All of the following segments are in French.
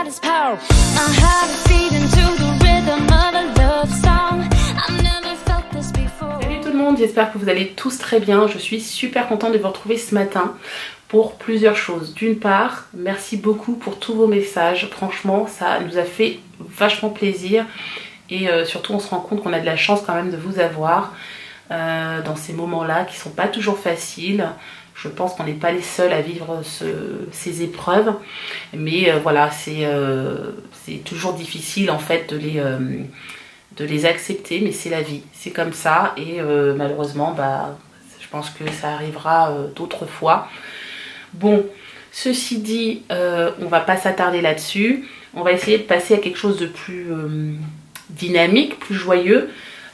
his power. My heart is beating to the rhythm of a love song. I've never felt this before. Salut tout le monde, j'espère que vous allez tous très bien. Je suis super contente de vous retrouver ce matin pour plusieurs choses. D'une part, merci beaucoup pour tous vos messages. Franchement, ça nous a fait vachement plaisir. Et surtout, on se rend compte qu'on a de la chance quand même de vous avoir dans ces moments-là qui sont pas toujours faciles. Je pense qu'on n'est pas les seuls à vivre ces épreuves. Mais voilà, c'est toujours difficile en fait de les accepter. Mais c'est la vie, c'est comme ça. Et malheureusement, je pense que ça arrivera d'autres fois. Bon, ceci dit, on va pas s'attarder là-dessus. On va essayer de passer à quelque chose de plus dynamique, plus joyeux.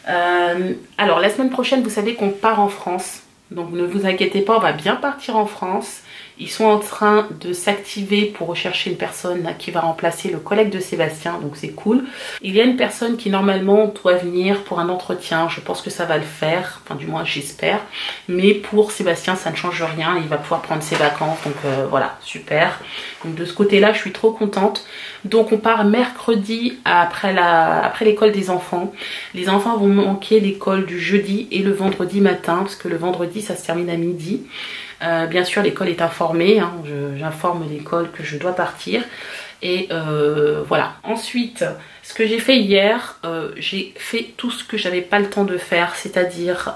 Alors, la semaine prochaine, vous savez qu'on part en France. Donc, ne vous inquiétez pas, on va bien partir en France. Ils sont en train de s'activer pour rechercher une personne qui va remplacer le collègue de Sébastien, donc c'est cool. Il y a une personne qui normalement doit venir pour un entretien, je pense que ça va le faire, enfin du moins j'espère. Mais pour Sébastien ça ne change rien, il va pouvoir prendre ses vacances, donc voilà, super. Donc de ce côté-là je suis trop contente. Donc on part mercredi après l'école des enfants. Les enfants vont manquer l'école du jeudi et le vendredi matin, parce que le vendredi ça se termine à midi. Bien sûr l'école est informée, hein, j'informe l'école que je dois partir et voilà. Ensuite ce que j'ai fait hier, j'ai fait tout ce que j'avais pas le temps de faire, c'est-à-dire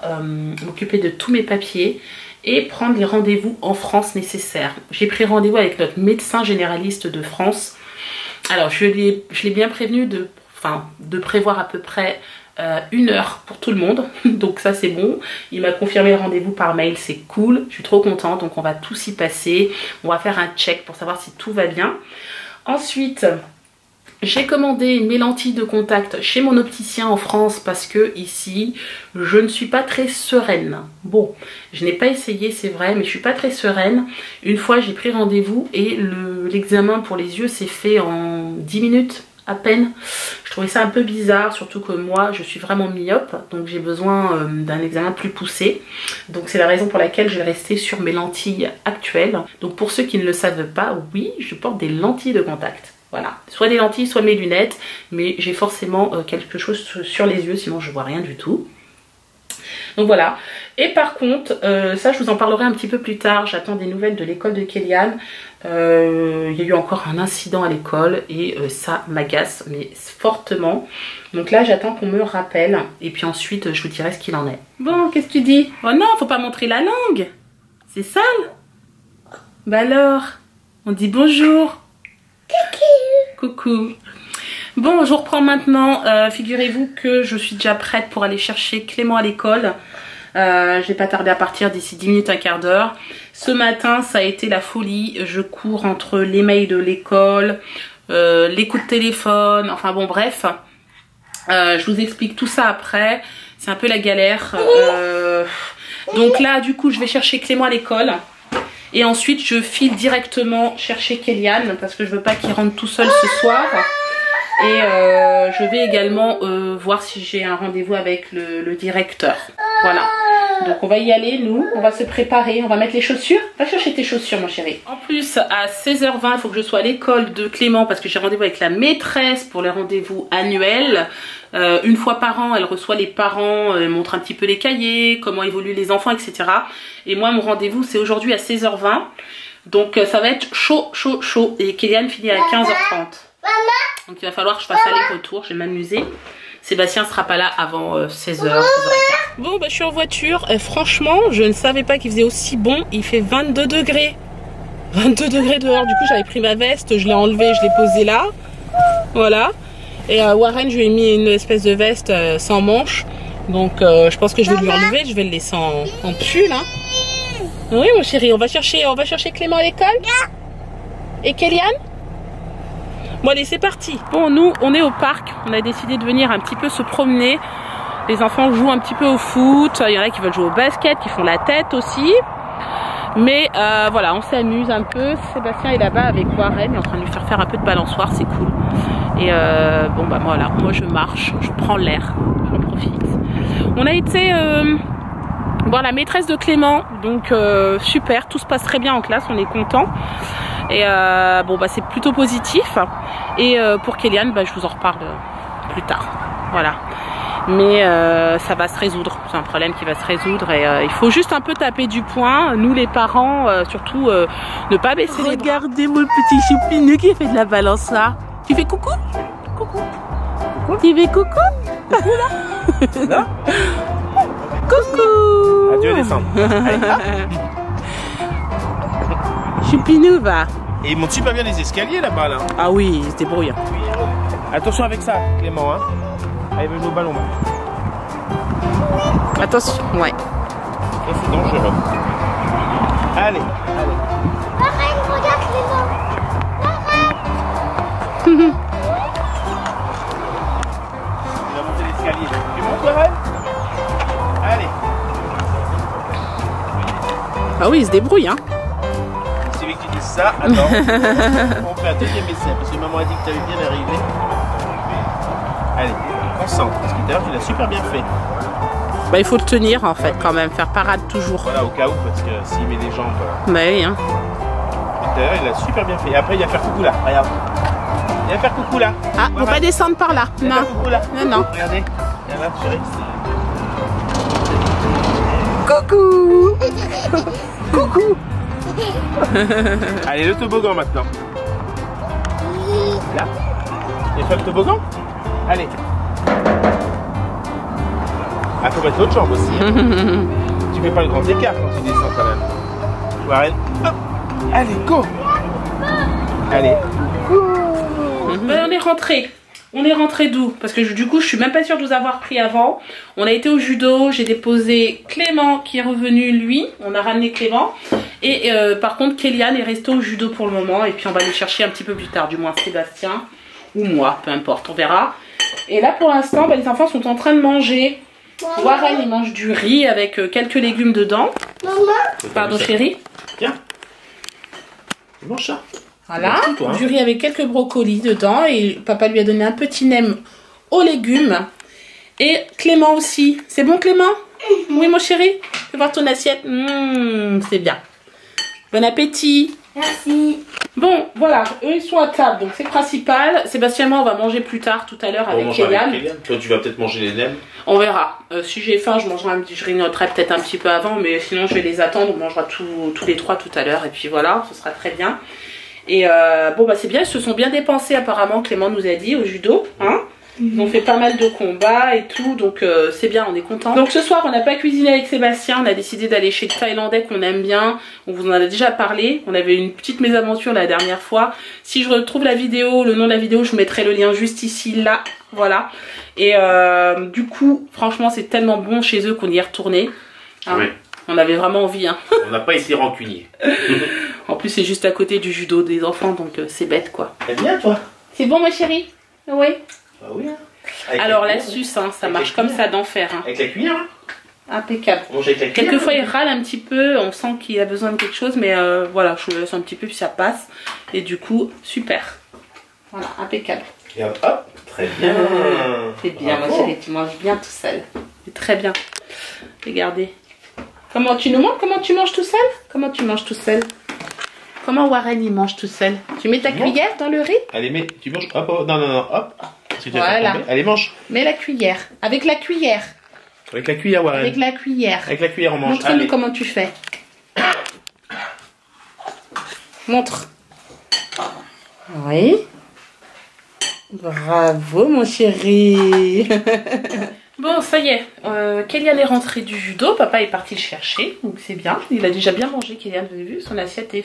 m'occuper de tous mes papiers et prendre les rendez-vous en France nécessaires. J'ai pris rendez-vous avec notre médecin généraliste de France. Alors je l'ai bien prévenu de prévoir à peu près 1 heure pour tout le monde, donc ça c'est bon. Il m'a confirmé le rendez-vous par mail, c'est cool, je suis trop contente. Donc on va tous y passer, on va faire un check pour savoir si tout va bien. Ensuite j'ai commandé mes lentilles de contact chez mon opticien en France parce que ici je ne suis pas très sereine. Bon, je n'ai pas essayé c'est vrai, mais je suis pas très sereine. Une fois j'ai pris rendez-vous et l'examen pour les yeux s'est fait en 10 minutes à peine. Je trouvais ça un peu bizarre, surtout que moi je suis vraiment myope, donc j'ai besoin d'un examen plus poussé. Donc c'est la raison pour laquelle je vais rester sur mes lentilles actuelles. Donc pour ceux qui ne le savent pas, oui, je porte des lentilles de contact. Voilà, soit des lentilles, soit mes lunettes, mais j'ai forcément quelque chose sur les yeux, sinon je vois rien du tout. Donc voilà. Et par contre, ça je vous en parlerai un petit peu plus tard, j'attends des nouvelles de l'école de Kéliane. Il y a eu encore un incident à l'école et ça m'agace, mais fortement. Donc là j'attends qu'on me rappelle et puis ensuite je vous dirai ce qu'il en est. Bon, qu'est-ce que tu dis? Oh non, faut pas montrer la langue, c'est sale. Bah alors, on dit bonjour. Coucou. Bon, je reprends maintenant. Figurez-vous que je suis déjà prête pour aller chercher Clément à l'école. Je vais pas tarder à partir d'ici 10 minutes, un quart d'heure. Ce matin, ça a été la folie. Je cours entre les mails de l'école, les coups de téléphone, enfin bon, bref. Je vous explique tout ça après. C'est un peu la galère. Donc là, du coup, je vais chercher Clément à l'école. Et ensuite, je file directement chercher Kéliane parce que je veux pas qu'il rentre tout seul ce soir. Et je vais également voir si j'ai un rendez-vous avec le directeur. Voilà. Donc on va y aller, nous. On va se préparer. On va mettre les chaussures. Va chercher tes chaussures, mon chéri. En plus, à 16h20, il faut que je sois à l'école de Clément parce que j'ai rendez-vous avec la maîtresse pour les rendez-vous annuels. Une fois par an, elle reçoit les parents, elle montre un petit peu les cahiers, comment évoluent les enfants, etc. Et moi, mon rendez-vous, c'est aujourd'hui à 16h20. Donc ça va être chaud, chaud, chaud. Et Kéliane finit à 15h30. Donc il va falloir que je fasse aller-retour, je vais m'amuser. Sébastien sera pas là avant 16h, 16h15. Bon, je suis en voiture. Franchement, je ne savais pas qu'il faisait aussi bon. Il fait 22 degrés. 22 degrés dehors. Du coup, j'avais pris ma veste, je l'ai enlevée, je l'ai posée là. Voilà. Et à Warren, je lui ai mis une espèce de veste sans manches. Donc, je pense que je vais lui enlever. Je vais le laisser en pull. Hein. Oui, mon chéri, on va chercher Clément à l'école. Et Kéliane? Bon allez, c'est parti. Bon, nous on est au parc, on a décidé de venir un petit peu se promener. Les enfants jouent un petit peu au foot, il y en a qui veulent jouer au basket, qui font la tête aussi. Mais voilà, on s'amuse un peu. Sébastien est là-bas avec Warren, il est en train de lui faire un peu de balançoire, c'est cool. Et bon voilà, moi je marche, je prends l'air, j'en profite. On a été voir la maîtresse de Clément, donc super, tout se passe très bien en classe, on est content. Et bon bah c'est plutôt positif. Et pour Kéliane, bah, je vous en reparle plus tard. Voilà. Mais ça va se résoudre. C'est un problème qui va se résoudre. Et il faut juste un peu taper du poing. Nous les parents, surtout ne pas baisser les bras. Regardez mon petit choupineux qui fait de la balance là. Tu fais coucou? Coucou. Tu fais coucou? Coucou là? Là? Coucou. Adieu, descendre. Choupinou va. Et ils montent super bien les escaliers là-bas là. Ah oui, il se débrouille. Attention avec ça, Clément. Hein. Allez, veut jouer au ballon. Attention, ouais. Ça c'est dangereux. Allez, allez. Arrête, regarde les dents. Il va monter l'escalier. Tu montes, Warren? Allez. Ah oui, il se débrouille, hein. C'est lui qui dit ça. Attends. On fait un deuxième essai parce que maman a dit que tu avais bien arrivé. Allez, concentre. Parce que d'ailleurs, tu l'as super bien fait. Bah, il faut le tenir en fait, quand même, faire parade toujours. Voilà, au cas où, parce que s'il met les jambes. Bah oui, hein. D'ailleurs, il l'a super bien fait. Et après, il va faire coucou là. Regarde. Il va faire coucou là. Ah, faut pas descendre par là. Il va Non. faire coucou là. Non, non. Regardez. Viens là, chérie. Coucou. Coucou. Allez, le toboggan maintenant. Là. Il fait le toboggan. Allez. Ah, faut mettre l'autre jambe aussi. Hein. Tu fais pas le grand écart quand tu descends quand même. Warren. Hop. Allez, go. Allez. Ben, on est rentré. On est rentré d'où? Parce que du coup, je suis même pas sûre de vous avoir pris avant. On a été au judo. J'ai déposé Clément qui est revenu, lui. On a ramené Clément. Et par contre, Kéliane est restée au judo pour le moment. Et puis, on va aller chercher un petit peu plus tard. Du moins, Sébastien ou moi. Peu importe, on verra. Et là, pour l'instant, ben, les enfants sont en train de manger. Warren, il mange du riz avec quelques légumes dedans. Maman. Pardon, chérie. Tiens. Tu manges ça. Voilà, Merci, toi, hein. du riz avec quelques brocolis dedans. Et papa lui a donné un petit nem aux légumes. Et Clément aussi. C'est bon, Clément? Oui, mon chéri? Fais voir ton assiette. C'est bien. Bon appétit. Merci. Bon, voilà, eux ils sont à table, donc c'est le principal. Sébastien et moi, on va manger plus tard, tout à l'heure, avec Kéliane. Toi, tu vas peut-être manger les nems. On verra. Si j'ai faim, je grignoterai peut-être un petit peu avant, mais sinon je vais les attendre. On mangera tous les trois tout à l'heure, et puis voilà, ce sera très bien. Et bon, bah c'est bien, ils se sont bien dépensés apparemment, Clément nous a dit, au judo. Hein, ils ont fait pas mal de combats et tout, donc c'est bien, on est content. Donc ce soir, on n'a pas cuisiné avec Sébastien, on a décidé d'aller chez le Thaïlandais qu'on aime bien. On vous en a déjà parlé, on avait une petite mésaventure la dernière fois. Si je retrouve la vidéo, le nom de la vidéo, je vous mettrai le lien juste ici, là, voilà. Et du coup, franchement, c'est tellement bon chez eux qu'on y est retourné. Hein. Oui. On avait vraiment envie. Hein. On n'a pas été rancunier. En plus, c'est juste à côté du judo des enfants, donc c'est bête, quoi. T'aimes bien, toi? C'est bon, ma chérie? Oui. Ah oui. Alors, l'astuce, hein, ça marche comme ça d'enfer. Hein. Avec la cuillère, hein? Impeccable. On mange avec la cuillère. Quelquefois, il râle un petit peu, on sent qu'il a besoin de quelque chose, mais voilà, je le laisse un petit peu, puis ça passe. Et du coup, super. Voilà, impeccable. Et hop, hop. Très bien. C'est bien, ma chérie, tu manges bien tout seul. C'est très bien. Regardez. Comment tu nous montres comment tu manges tout seul? Comment tu manges tout seul? Comment Warren il mange tout seul? Tu mets ta cuillère dans le riz? Allez, mais tu manges. Hop, hop, non, non, non, hop. Parce que tu vas Voilà. faire tomber. Allez, mange. Mets la cuillère. Avec la cuillère. Avec la cuillère, Warren. Avec la cuillère. Avec la cuillère, on mange. Montre-nous Allez. comment tu fais. Montre. Oui. Bravo, mon chéri. Bon, ça y est. Kéliane est rentrée du judo. Papa est parti le chercher. Donc c'est bien. Il a déjà bien mangé, Kéliane. Vous avez vu, son assiette est...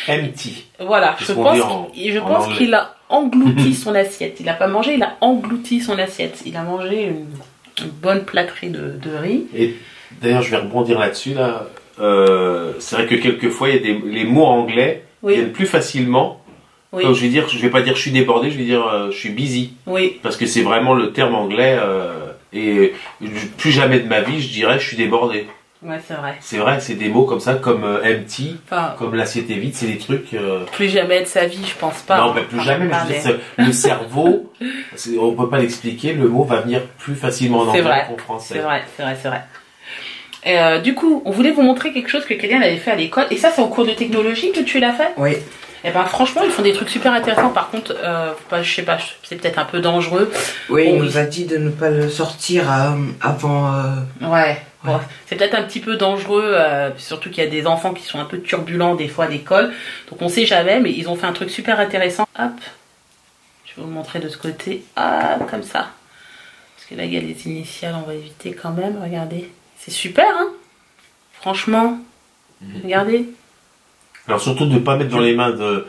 Empty. Voilà. C'est Je ce qu'on pense dit qu'il en anglais. qu'il a englouti son assiette. Il n'a pas mangé, il a englouti son assiette. Il a mangé une bonne plâtrée de riz. Et d'ailleurs, je vais rebondir là-dessus. Là. C'est vrai que quelquefois, il y a les mots anglais viennent plus facilement. Oui. Donc, je vais pas dire je suis débordé, je vais dire je suis busy. Oui. Parce que c'est vraiment le terme anglais. Et plus jamais de ma vie, je dirais je suis débordé. Ouais, c'est vrai. C'est vrai, c'est des mots comme ça, comme empty, Enfin, comme l'assiette est vide, c'est des trucs. plus jamais de sa vie, je pense pas. Non, mais plus jamais. Mais je veux dire, le cerveau, on peut pas l'expliquer. Le mot va venir plus facilement en C'est anglais vrai. qu'en français. C'est vrai, c'est vrai, c'est vrai. Du coup, on voulait vous montrer quelque chose que Kéliane avait fait à l'école. Et ça, c'est au cours de technologie que tu l'as fait? Oui. Et ben franchement, ils font des trucs super intéressants. Par contre, je sais pas, c'est peut-être un peu dangereux. Oui, Bon, il nous a dit de ne pas le sortir avant... Ouais. Bon, c'est peut-être un petit peu dangereux, surtout qu'il y a des enfants qui sont un peu turbulents des fois à l'école. Donc on sait jamais, mais ils ont fait un truc super intéressant. Hop, je vais vous le montrer de ce côté. Ah, comme ça. Parce que là, il y a les initiales, on va éviter quand même. Regardez. C'est super, hein. Franchement, regardez. Alors surtout de ne pas mettre dans les mains de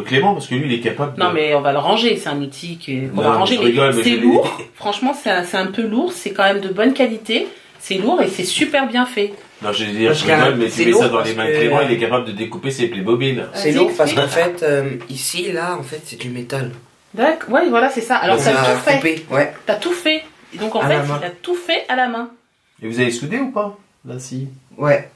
Clément, parce que lui, il est capable de... Non, mais on va le ranger. C'est un outil qu'on va Non, ranger. je rigole, mais C'est je- lourd. Franchement, c'est un peu lourd. C'est quand même de bonne qualité. C'est lourd et c'est super bien fait. Non, je veux dire, Parce je rigole, que mais c'est tu mets ça lourd dans les parce mains de que- Clément, il est capable de découper ses Playmobil. C'est Vas-y, lourd parce fais. qu'en fait, ici, là, en fait, c'est du métal. D'accord. Ouais, voilà, c'est ça. Alors, On ça a tout fait. coupé, ouais. T'as tout fait. Et donc, en À fait, la main. il a tout fait à la main. Et vous avez soudé ou pas? Là, si. Ouais.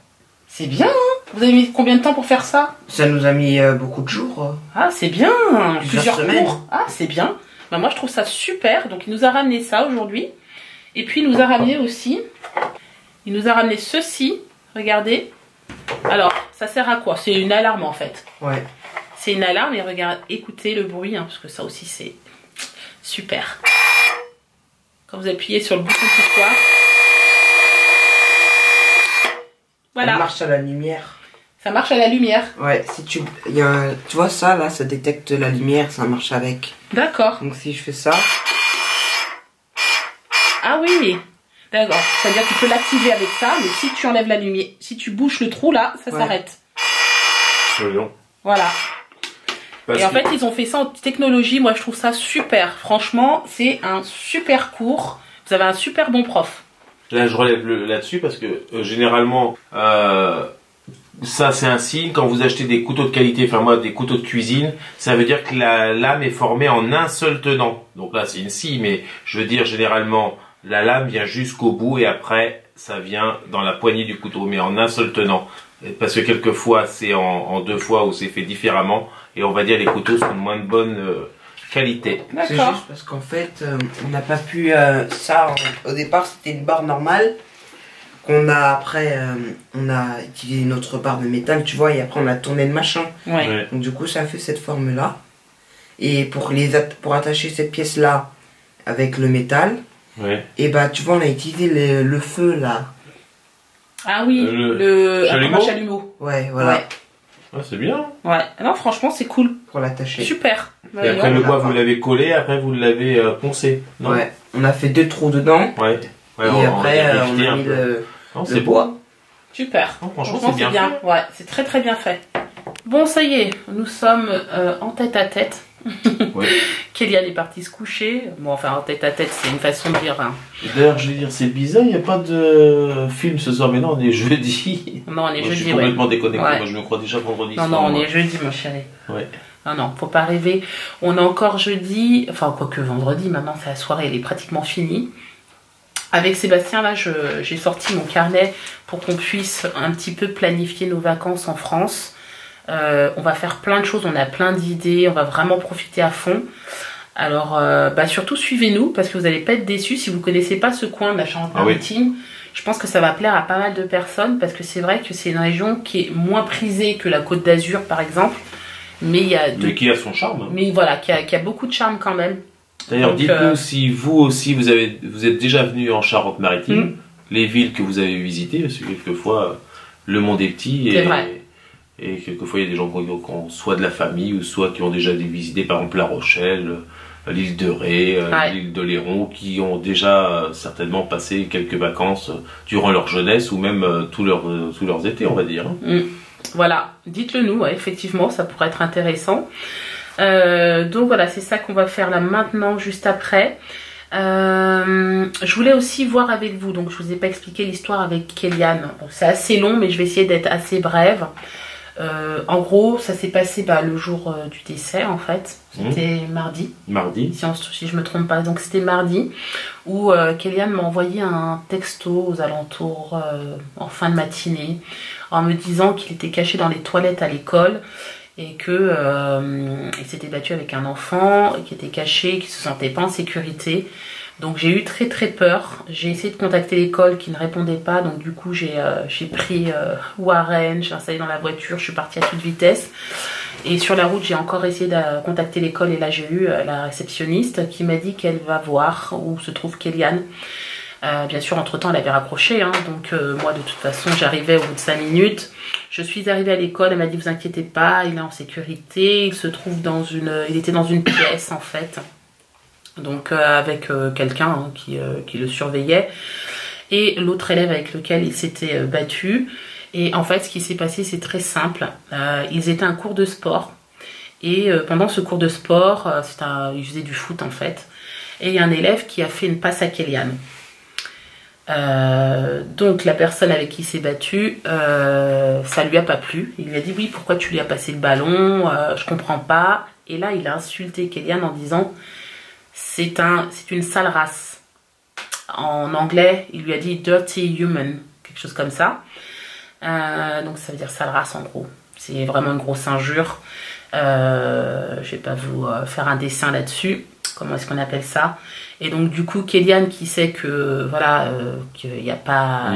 C'est bien, hein. Vous avez mis combien de temps pour faire ça? Ça nous a mis beaucoup de jours. Ah, c'est bien. Plusieurs semaines. cours. Ah, c'est bien. Bah, moi, je trouve ça super. Donc, il nous a ramené ça aujourd'hui. Et puis, il nous a ramené aussi... Il nous a ramené ceci. Regardez. Alors, ça sert à quoi? C'est une alarme, en fait. Ouais. C'est une alarme. Et regarde, écoutez le bruit, hein, parce que ça aussi, c'est super. Quand vous appuyez sur le bouton poussoir... Voilà. Elle marche à la lumière. Ça marche à la lumière. Ouais, si tu... Tu vois ça, là, ça détecte la lumière, ça marche avec. D'accord. Donc si je fais ça... Ah oui. D'accord. C'est-à-dire que tu peux l'activer avec ça, mais si tu enlèves la lumière, si tu bouches le trou là, ça Ouais. s'arrête. Voyons. Voilà. Parce Et en que- fait, ils ont fait ça en technologie. Moi, je trouve ça super. Franchement, c'est un super cours. Vous avez un super bon prof. Là, je relève là-dessus parce que généralement, ça c'est un signe quand vous achetez des couteaux de qualité, enfin moi des couteaux de cuisine, ça veut dire que la lame est formée en un seul tenant. Donc là c'est une scie, mais je veux dire généralement la lame vient jusqu'au bout et après ça vient dans la poignée du couteau, mais en un seul tenant. Parce que quelquefois c'est en deux fois où c'est fait différemment et on va dire les couteaux sont de moins de bonne qualité. C'est D'accord. juste parce qu'en fait, on n'a pas pu... au départ, c'était une barre normale. Qu'on a après... on a utilisé notre barre de métal, tu vois, et après on a tourné le machin. Ouais. Ouais. Donc du coup, ça a fait cette forme-là. Et pour attacher cette pièce-là avec le métal, Ouais. et bah tu vois, on a utilisé le feu, là. Ah oui. Le chalumeau. un chalumeau. Ouais, voilà. Ouais. Ah, c'est bien. Ouais. Non, franchement, c'est cool. Pour l'attacher. Super. Et après le bois vous l'avez collé, après vous l'avez poncé. Non Ouais. On a fait 2 trous dedans. Ouais. Ouais, Et après, a on vérifié a un mis peu. Non, le c'est beau. bois. Super. Non, franchement, c'est bien fait. Ouais, c'est très très bien fait. Bon, ça y est, nous sommes en tête à tête. Ouais. Kéliane est partie se coucher. Bon, enfin, en tête à tête, c'est une façon de dire. Hein. D'ailleurs, je vais dire, c'est bizarre, il n'y a pas de film ce soir, mais non, on est jeudi. Non, on est Moi, je jeudi, suis ouais. complètement déconnecté, Ouais. moi je me crois déjà vendredi Non, soir. non, on moi. est jeudi, mon chéri. Ouais. Non, non, faut pas rêver. On est encore jeudi, enfin, quoique vendredi, maintenant, c'est la soirée, elle est pratiquement finie. Avec Sébastien, là, j'ai sorti mon carnet pour qu'on puisse un petit peu planifier nos vacances en France. On va faire plein de choses, on a plein d'idées, on va vraiment profiter à fond. Alors, surtout suivez-nous parce que vous n'allez pas être déçus si vous connaissez pas ce coin de la Charente-Maritime. Je pense que ça va plaire à pas mal de personnes parce que c'est vrai que c'est une région qui est moins prisée que la Côte d'Azur, par exemple. Mais il y a Mais qui a son charme. mais voilà, qui a beaucoup de charme quand même. D'ailleurs, Donc, dites-nous si vous aussi vous êtes déjà venu en Charente-Maritime, les villes que vous avez visitées, parce que quelquefois le monde est petit C'est vrai. et quelquefois il y a des gens qui ont soit de la famille ou soit qui ont déjà visité par exemple La Rochelle, l'île de Ré, Ouais. l'île de Léron, qui ont déjà certainement passé quelques vacances durant leur jeunesse ou même tous leurs étés, on va dire. Voilà, dites-le nous, ouais, effectivement, ça pourrait être intéressant. Donc voilà, c'est ça qu'on va faire là maintenant, juste après. Je voulais aussi voir avec vous, donc je vous ai pas expliqué l'histoire avec Kéliane. Bon, c'est assez long, mais je vais essayer d'être assez brève. En gros, ça s'est passé le jour du décès, en fait. C'était mardi. Mardi. Si je me trompe pas, donc c'était mardi, où Kéliane m'a envoyé un texto aux alentours en fin de matinée, en me disant qu'il était caché dans les toilettes à l'école et que il s'était battu avec un enfant qui était caché, qui se sentait pas en sécurité. Donc j'ai eu très très peur. J'ai essayé de contacter l'école qui ne répondait pas. Donc du coup j'ai pris Warren, j'ai installé dans la voiture, je suis partie à toute vitesse. Et sur la route j'ai encore essayé de contacter l'école et là j'ai eu la réceptionniste qui m'a dit qu'elle va voir où se trouve Kéliane. Bien sûr, entre-temps, elle avait raccroché, hein, donc moi, de toute façon, j'arrivais au bout de 5 minutes. Je suis arrivée à l'école, elle m'a dit, vous inquiétez pas, il est en sécurité, il se trouve il était dans une pièce, en fait, donc avec quelqu'un hein, qui le surveillait, et l'autre élève avec lequel il s'était battu. Et en fait, ce qui s'est passé, c'est très simple. Ils étaient à un cours de sport, et pendant ce cours de sport, ils faisaient du foot, en fait, et il y a un élève qui a fait une passe à Kéliane. Donc la personne avec qui il s'est battu, ça lui a pas plu. Il lui a dit oui, pourquoi tu lui as passé le ballon, je comprends pas. Et là il a insulté Kéliane en disant c'est une sale race. En anglais il lui a dit dirty human, quelque chose comme ça. Donc ça veut dire sale race en gros. C'est vraiment une grosse injure. Je vais pas vous faire un dessin là-dessus. Comment est-ce qu'on appelle ça? Et donc du coup Kéliane qui sait que voilà qu'il y a pas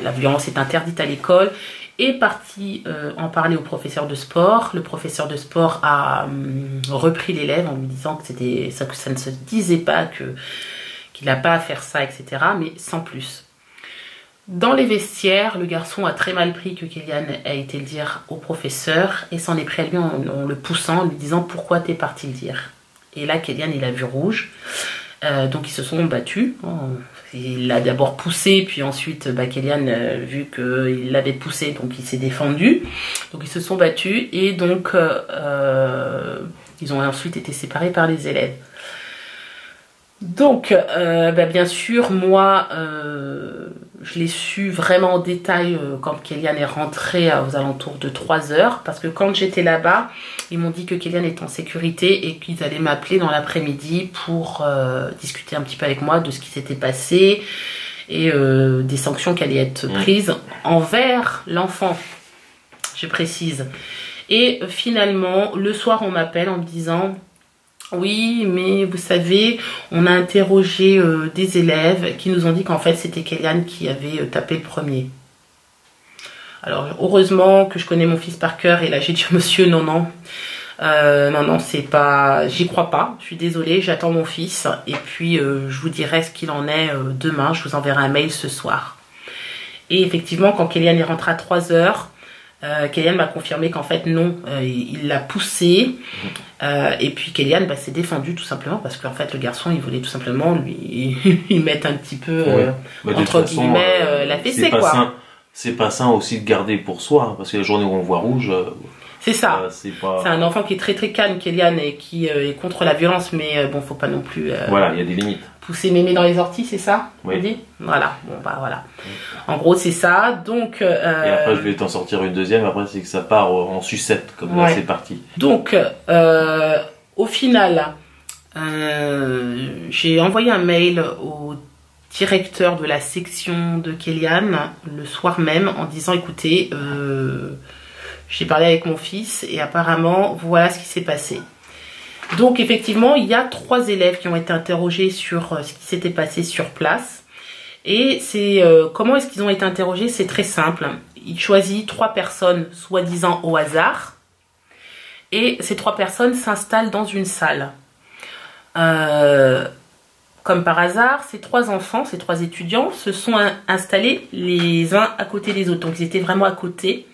la violence est interdite à l'école est parti en parler au professeur de sport. Le professeur de sport a repris l'élève en lui disant que ça ne se disait pas qu'il n'a pas à faire ça, etc. Mais sans plus. Dans les vestiaires, le garçon a très mal pris que Kéliane ait été le dire au professeur et s'en est pris à lui en le poussant, en lui disant pourquoi t'es parti le dire. Et là Kéliane il a vu rouge. Donc ils se sont battus. Il l'a d'abord poussé, puis ensuite Kéliane, vu qu'il l'avait poussé, donc il s'est défendu. Donc ils se sont battus et donc ils ont ensuite été séparés par les élèves. Donc bien sûr, moi je l'ai su vraiment en détail quand Kéliane est rentrée aux alentours de 3 heures, parce que quand j'étais là-bas, ils m'ont dit que Kéliane est en sécurité et qu'ils allaient m'appeler dans l'après-midi pour discuter un petit peu avec moi de ce qui s'était passé et des sanctions qui allaient être prises envers l'enfant, je précise. Et finalement, le soir, on m'appelle en me disant... Oui, mais vous savez, on a interrogé des élèves qui nous ont dit qu'en fait c'était Kéliane qui avait tapé le premier. Alors heureusement que je connais mon fils par cœur et là j'ai dit monsieur non, c'est pas, j'y crois pas, je suis désolée, j'attends mon fils et puis je vous dirai ce qu'il en est demain, je vous enverrai un mail ce soir. Et effectivement quand Kéliane est rentrée à 3 heures, Kéliane m'a confirmé qu'en fait non, il l'a poussé et puis Kéliane s'est défendue tout simplement parce qu'en fait le garçon il voulait tout simplement lui mettre un petit peu entre guillemets la fessée quoi. C'est pas sain aussi de garder pour soi hein, parce que la journée où on voit rouge c'est ça, c'est un enfant qui est très très calme Kéliane et qui est contre la violence mais bon faut pas non plus voilà, il y a des limites. Pousser mémé dans les orties, c'est ça? Oui. On dit voilà, bon voilà. En gros, c'est ça. Donc. Et après, je vais t'en sortir une deuxième. Après, c'est que ça part en sucette, comme là, c'est parti. Donc, au final, j'ai envoyé un mail au directeur de la section de Kéliane le soir même en disant, écoutez, j'ai parlé avec mon fils et apparemment, voilà ce qui s'est passé. Donc effectivement, il y a 3 élèves qui ont été interrogés sur ce qui s'était passé sur place. Et c'est comment est-ce qu'ils ont été interrogés? C'est très simple. Il choisit 3 personnes soi-disant au hasard. Et ces 3 personnes s'installent dans une salle. Comme par hasard, ces 3 enfants, ces 3 étudiants se sont installés les uns à côté des autres. Donc ils étaient vraiment à côté.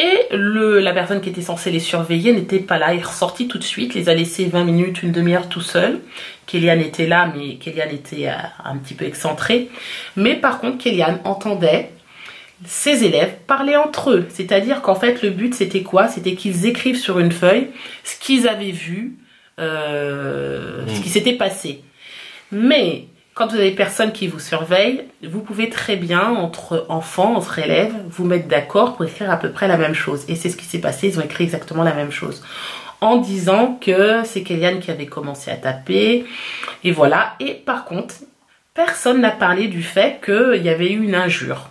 Et la personne qui était censée les surveiller n'était pas là, il est ressorti tout de suite, les a laissés 20 minutes, une demi-heure tout seul. Kéliane était là, mais Kéliane était un petit peu excentrée. Mais par contre, Kéliane entendait ses élèves parler entre eux. C'est-à-dire qu'en fait, le but c'était quoi? C'était qu'ils écrivent sur une feuille ce qu'ils avaient vu, ce qui s'était passé. Mais... quand vous avez personne qui vous surveille, vous pouvez très bien, entre enfants, entre élèves, vous mettre d'accord pour écrire à peu près la même chose. Et c'est ce qui s'est passé, ils ont écrit exactement la même chose. En disant que c'est Kéliane qui avait commencé à taper, et voilà. Et par contre, personne n'a parlé du fait qu'il y avait eu une injure.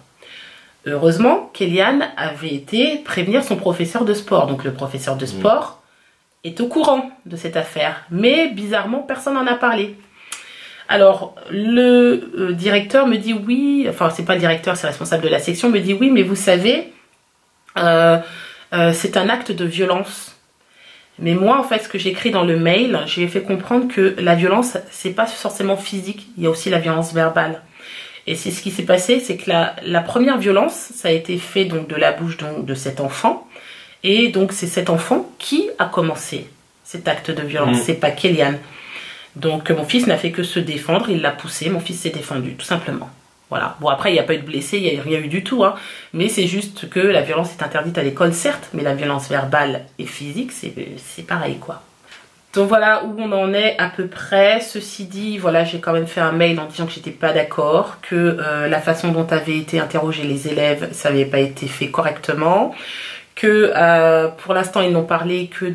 Heureusement, Kéliane avait été prévenir son professeur de sport. Donc le professeur de sport est au courant de cette affaire. Mais bizarrement, personne n'en a parlé. Alors, le directeur me dit oui, enfin, c'est pas le directeur, c'est le responsable de la section, me dit oui, mais vous savez, c'est un acte de violence. Mais moi, en fait, ce que j'écris dans le mail, j'ai fait comprendre que la violence, c'est pas forcément physique, il y a aussi la violence verbale. Et c'est ce qui s'est passé, c'est que la première violence, ça a été fait donc de la bouche donc, de cet enfant. Et donc, c'est cet enfant qui a commencé cet acte de violence, c'est pas Kéliane. Donc, mon fils n'a fait que se défendre, il l'a poussé, mon fils s'est défendu, tout simplement. Voilà. Bon, après, il n'y a pas eu de blessés, il n'y a rien eu du tout, hein. Mais c'est juste que la violence est interdite à l'école, certes, mais la violence verbale et physique, c'est pareil, quoi. Donc voilà où on en est à peu près. Ceci dit, voilà, j'ai quand même fait un mail en disant que j'étais pas d'accord, que la façon dont avaient été interrogés les élèves, ça n'avait pas été fait correctement, que pour l'instant ils n'ont parlé que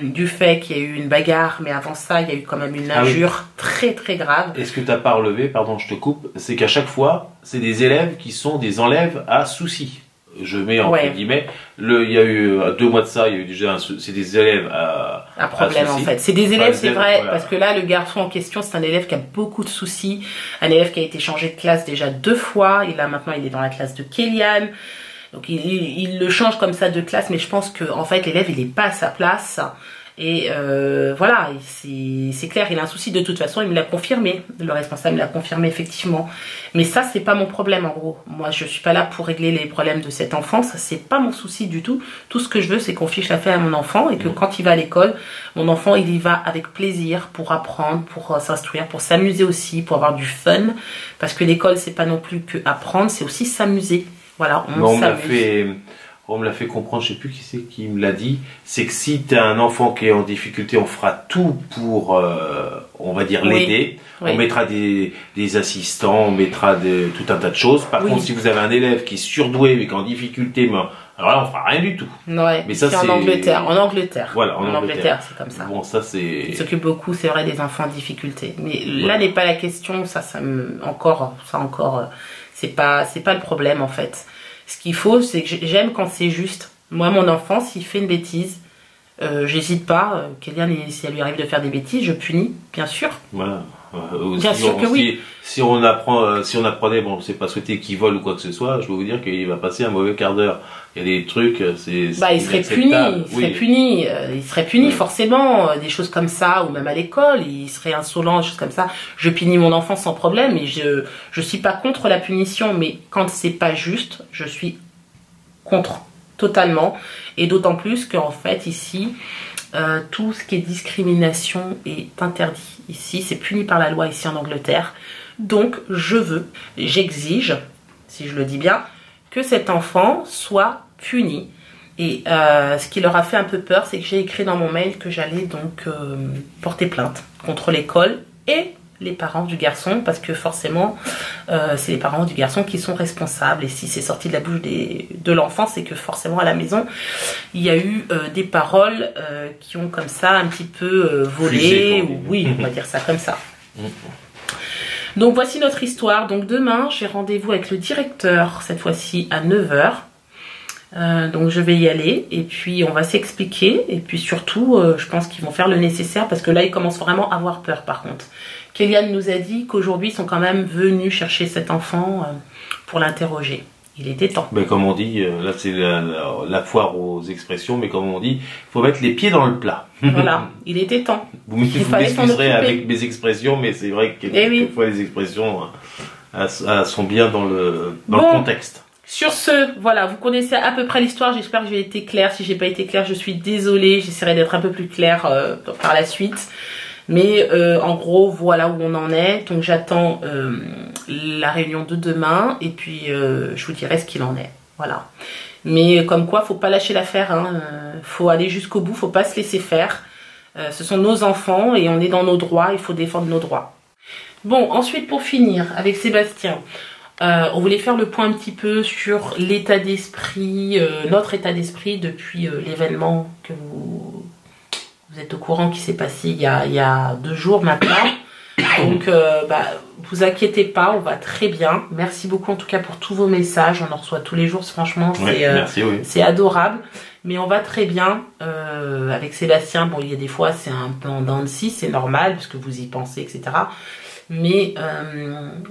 du fait qu'il y a eu une bagarre, mais avant ça il y a eu quand même une injure très très grave. Et ce que tu n'as pas relevé, pardon je te coupe, c'est qu'à chaque fois c'est des élèves qui sont des enlèves à soucis. Je mets entre guillemets, il y a eu 2 mois de ça, il y a eu déjà c'est des élèves à problème soucis. En fait. C'est des élèves, c'est vrai, voilà. Parce que là le garçon en question c'est un élève qui a beaucoup de soucis, un élève qui a été changé de classe déjà 2 fois, et là maintenant il est dans la classe de Kéliane. Donc il le change comme ça de classe, mais je pense que en fait l'élève il est pas à sa place. Et voilà, c'est clair, il a un souci de toute façon, il me l'a confirmé, le responsable me l'a confirmé effectivement. Mais ça c'est pas mon problème en gros. Moi je suis pas là pour régler les problèmes de cet enfant, ça c'est pas mon souci du tout. Tout ce que je veux c'est qu'on fiche la paix à mon enfant et que quand il va à l'école, mon enfant il y va avec plaisir pour apprendre, pour s'instruire, pour s'amuser aussi, pour avoir du fun. Parce que l'école c'est pas non plus que apprendre, c'est aussi s'amuser. Voilà, on me l'a fait comprendre, je sais plus qui c'est qui me l'a dit, c'est que si tu as un enfant qui est en difficulté, on fera tout pour, on va dire, l'aider. Oui. On mettra des assistants, on mettra tout un tas de choses. Par contre, si vous avez un élève qui est surdoué mais qui est en difficulté, alors là, on fera rien du tout. Ouais, mais ça, c'est en Angleterre. En Angleterre. Voilà, en Angleterre, c'est comme ça. Bon, ça, c'est... Ils s'occupent beaucoup, c'est vrai, des enfants en difficulté. Mais là n'est pas la question, c'est pas le problème, en fait. Ce qu'il faut, c'est que j'aime quand c'est juste. Moi, mon enfant, s'il fait une bêtise, j'hésite pas. Kéliane, si elle lui arrive de faire des bêtises, je punis, bien sûr. Voilà. Bien sûr que oui. Si on apprenait, bon, c'est pas souhaité qu'il vole ou quoi que ce soit, je peux vous dire qu'il va passer un mauvais quart d'heure. Il y a des trucs, il serait puni, forcément, des choses comme ça, ou même à l'école, il serait insolent, des choses comme ça. Je punis mon enfant sans problème, et je suis pas contre la punition, mais quand c'est pas juste, je suis contre, totalement, et d'autant plus qu'en fait, ici, tout ce qui est discrimination est interdit. Ici, c'est puni par la loi ici en Angleterre. Donc, j'exige, si je le dis bien, que cet enfant soit puni. Et ce qui leur a fait un peu peur, c'est que j'ai écrit dans mon mail que j'allais donc porter plainte contre l'école et les parents du garçon, parce que forcément, c'est les parents du garçon qui sont responsables. Et si c'est sorti de la bouche de l'enfant, c'est que forcément à la maison, il y a eu des paroles qui ont comme ça un petit peu volé. Oui, on va dire ça comme ça. Donc voici notre histoire. Donc demain, j'ai rendez-vous avec le directeur, cette fois-ci à 9 h. Donc je vais y aller et puis on va s'expliquer. Et puis surtout, je pense qu'ils vont faire le nécessaire parce que là, ils commencent vraiment à avoir peur par contre. Kéliane nous a dit qu'aujourd'hui, ils sont quand même venus chercher cet enfant pour l'interroger. Il était temps. Ben, comme on dit, là c'est la foire aux expressions, mais comme on dit, il faut mettre les pieds dans le plat. Voilà, il était temps. Vous m'excuserez avec mes expressions, mais c'est vrai que quelquefois les expressions sont bien dans le contexte. Sur ce, voilà, vous connaissez à peu près l'histoire, j'espère que j'ai été claire. Si j'ai pas été claire, je suis désolée, j'essaierai d'être un peu plus claire par la suite. Mais en gros, voilà où on en est. Donc j'attends la réunion de demain et puis je vous dirai ce qu'il en est. Voilà. Mais comme quoi, faut pas lâcher l'affaire. Faut aller jusqu'au bout, faut pas se laisser faire. Ce sont nos enfants et on est dans nos droits, il faut défendre nos droits. Bon, ensuite pour finir, avec Sébastien, on voulait faire le point un petit peu sur l'état d'esprit, notre état d'esprit depuis l'événement que vous êtes au courant qui s'est passé il y a 2 jours maintenant. Donc, vous inquiétez pas, on va très bien. Merci beaucoup en tout cas pour tous vos messages. On en reçoit tous les jours, franchement, c'est adorable. Mais on va très bien. Avec Sébastien, bon, il y a des fois, c'est un peu en dents de scie, c'est normal, parce que vous y pensez, etc. Mais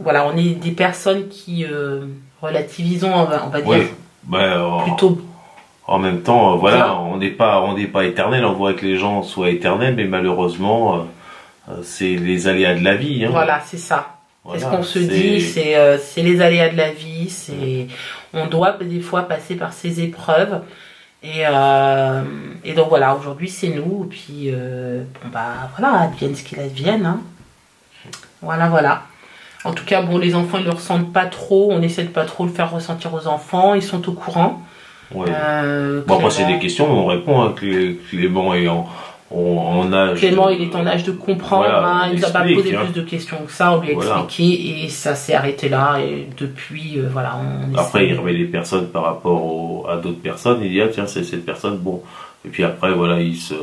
voilà, on est des personnes qui relativisons, on va dire, Oui. Bah, plutôt. en même temps, voilà, Bien. on n'est pas éternel. On voit que les gens soient éternels, mais malheureusement, c'est les aléas de la vie. Hein. Voilà, c'est ça. Voilà, c'est ce qu'on se c'est- dit, c'est les aléas de la vie, on doit des fois passer par ces épreuves. Et donc voilà, aujourd'hui c'est nous, et puis bon bah voilà, advienne ce qu'il advienne. Hein. Voilà, voilà. En tout cas, bon, les enfants ils le ressentent pas trop, on essaie de pas trop le faire ressentir aux enfants, ils sont au courant. Ouais. Bon, après, c'est Clément- des questions, on répond. Hein, Clément est en âge. Clément, il est en âge de comprendre, Voilà, hein, on il nous a pas explique, posé hein. plus de questions que ça, on lui a Voilà. expliqué et ça s'est arrêté là. Et depuis, voilà, on Après, essaie- il remet les personnes par rapport à d'autres personnes. Il dit, ah tiens, c'est cette personne, bon. Et puis après, voilà, il se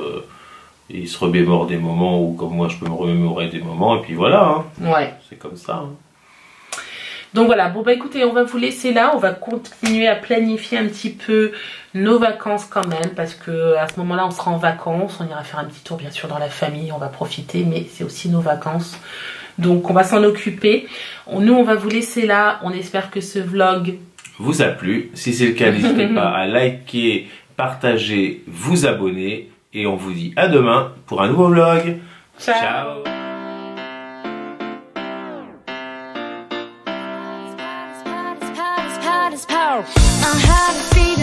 remémore des moments où, comme moi, je peux me remémorer des moments. Et puis voilà, hein, Ouais. c'est comme ça. Hein. Donc voilà, bon bah écoutez, on va vous laisser là, on va continuer à planifier un petit peu nos vacances quand même, parce que à ce moment-là on sera en vacances, on ira faire un petit tour bien sûr dans la famille, on va profiter, mais c'est aussi nos vacances, donc on va s'en occuper. Nous on va vous laisser là, on espère que ce vlog Vous a plu. Si c'est le cas, n'hésitez pas à liker, partager, vous abonner. Et on vous dit à demain pour un nouveau vlog. Ciao. Ciao. I had a feeling